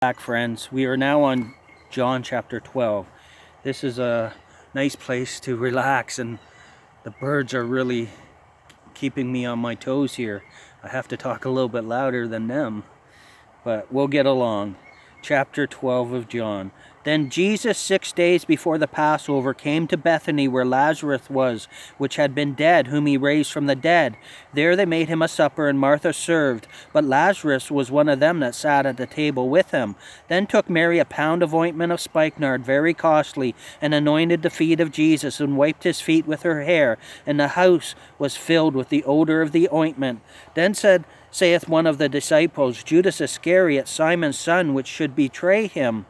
Back, friends. We are now on John chapter 12. This is a nice place to relax, and the birds are really keeping me on my toes here. I have to talk a little bit louder than them, but we'll get along. Chapter 12 of John. Then Jesus, 6 days before the Passover, came to Bethany, where Lazarus was, which had been dead, whom he raised from the dead. There they made him a supper, and Martha served. But Lazarus was one of them that sat at the table with him. Then took Mary a pound of ointment of spikenard, very costly, and anointed the feet of Jesus, and wiped his feet with her hair. And the house was filled with the odor of the ointment. Then saith one of the disciples, Judas Iscariot, Simon's son, which should betray him,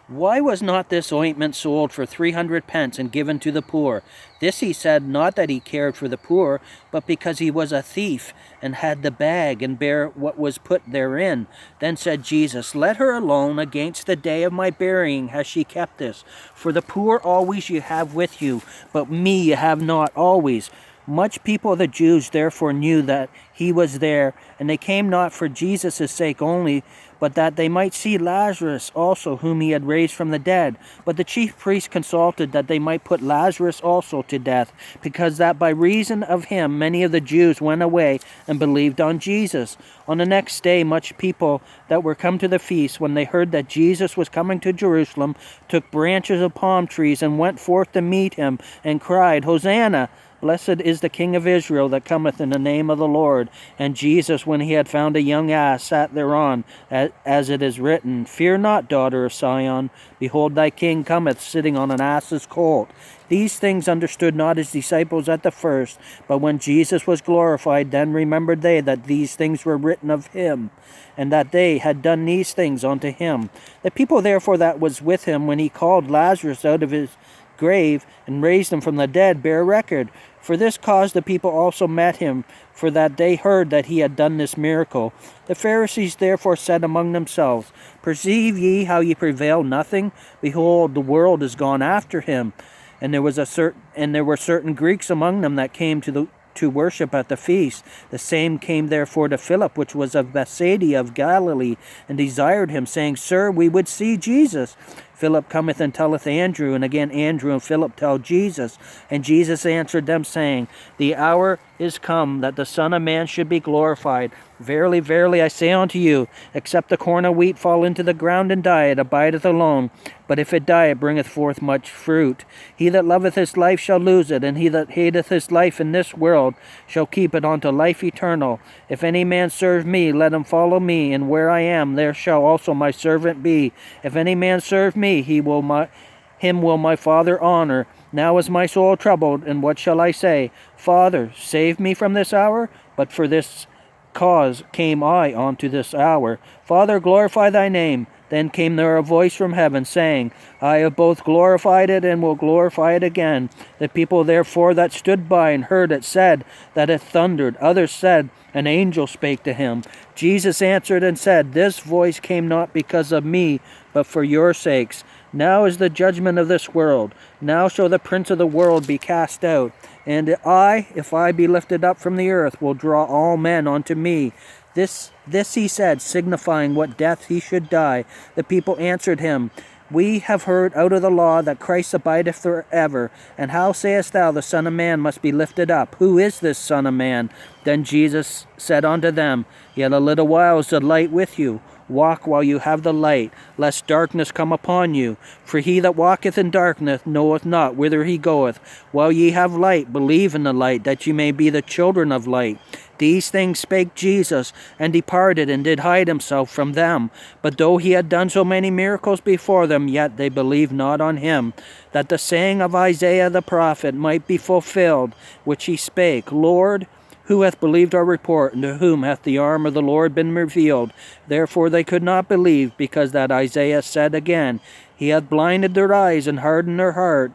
why was not this ointment sold for 300 pence and given to the poor? This he said, not that he cared for the poor, but because he was a thief, and had the bag, and bare what was put therein. Then said Jesus, Let her alone, against the day of my burying has she kept this. For the poor always you have with you, but me you have not always. Much people of the Jews therefore knew that he was there, and they came not for Jesus' sake only, but that they might see Lazarus also, whom he had raised from the dead. But the chief priests consulted that they might put Lazarus also to death, because that by reason of him many of the Jews went away and believed on Jesus. On the next day much people that were come to the feast, when they heard that Jesus was coming to Jerusalem, took branches of palm trees and went forth to meet him, and cried, Hosanna! Blessed is the King of Israel that cometh in the name of the Lord. And Jesus, when he had found a young ass, sat thereon, as it is written, Fear not, daughter of Sion, behold thy king cometh, sitting on an ass's colt. These things understood not his disciples at the first, but when Jesus was glorified, then remembered they that these things were written of him, and that they had done these things unto him. The people therefore that was with him, when he called Lazarus out of his grave, and raised him from the dead, bear record. For this cause the people also met him, for that they heard that he had done this miracle. The Pharisees therefore said among themselves, Perceive ye how ye prevail nothing? Behold, the world is gone after him. And there were certain Greeks among them that came to worship at the feast. The same came therefore to Philip, which was of Bethsaida of Galilee, and desired him, saying, Sir, we would see Jesus. Philip cometh and telleth Andrew, and again Andrew and Philip tell Jesus. And Jesus answered them, saying, The hour is come that the Son of Man should be glorified. Verily, verily, I say unto you, except the corn of wheat fall into the ground and die, it abideth alone. But if it die, it bringeth forth much fruit. He that loveth his life shall lose it, and he that hateth his life in this world shall keep it unto life eternal. If any man serve me, let him follow me, and where I am, there shall also my servant be. If any man serve me, him will my Father honor. Now is my soul troubled, and what shall I say? Father, save me from this hour? But for this cause came I unto this hour. Father, glorify thy name. Then came there a voice from heaven, saying, I have both glorified it, and will glorify it again. The people therefore that stood by and heard it said that it thundered. Others said, An angel spake to him. Jesus answered and said, This voice came not because of me, but for your sakes. Now is the judgment of this world. Now shall the prince of the world be cast out. And I, if I be lifted up from the earth, will draw all men unto me. This he said, signifying what death he should die. The people answered him, We have heard out of the law that Christ abideth forever. And how sayest thou, the Son of Man must be lifted up? Who is this Son of Man? Then Jesus said unto them, Yet a little while is the light with you. Walk while you have the light, lest darkness come upon you. For he that walketh in darkness knoweth not whither he goeth. While ye have light, believe in the light, that ye may be the children of light. These things spake Jesus, and departed, and did hide himself from them. But though he had done so many miracles before them, yet they believed not on him, that the saying of Isaiah the prophet might be fulfilled, which he spake, Lord, who hath believed our report, and to whom hath the arm of the Lord been revealed? Therefore they could not believe, because that Isaiah said again, He hath blinded their eyes and hardened their heart,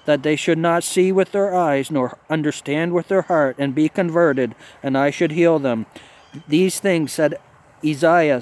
that they should not see with their eyes, nor understand with their heart, and be converted, and I should heal them. These things said Isaiah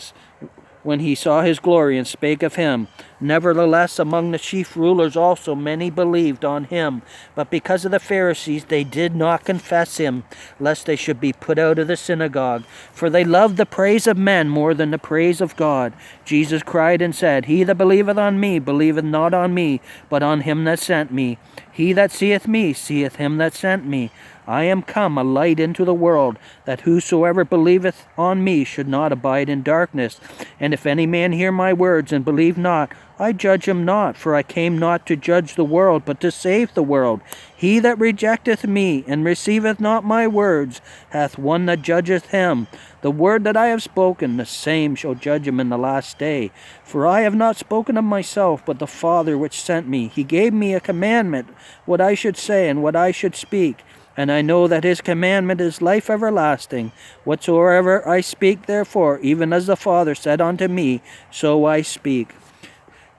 when he saw his glory, and spake of him. Nevertheless, among the chief rulers also many believed on him. But because of the Pharisees, they did not confess him, lest they should be put out of the synagogue. For they loved the praise of men more than the praise of God. Jesus cried and said, He that believeth on me, believeth not on me, but on him that sent me. He that seeth me, seeth him that sent me. I am come a light into the world, that whosoever believeth on me should not abide in darkness. And if any man hear my words and believe not, I judge him not, for I came not to judge the world, but to save the world. He that rejecteth me and receiveth not my words hath one that judgeth him. The word that I have spoken, the same shall judge him in the last day. For I have not spoken of myself, but the Father which sent me. He gave me a commandment, what I should say and what I should speak. And I know that his commandment is life everlasting. Whatsoever I speak, therefore, even as the Father said unto me, so I speak.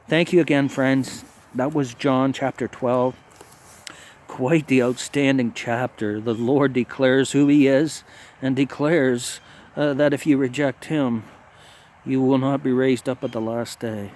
Thank you again, friends. That was John chapter 12. Quite the outstanding chapter. The Lord declares who he is and declares that if you reject him, you will not be raised up at the last day.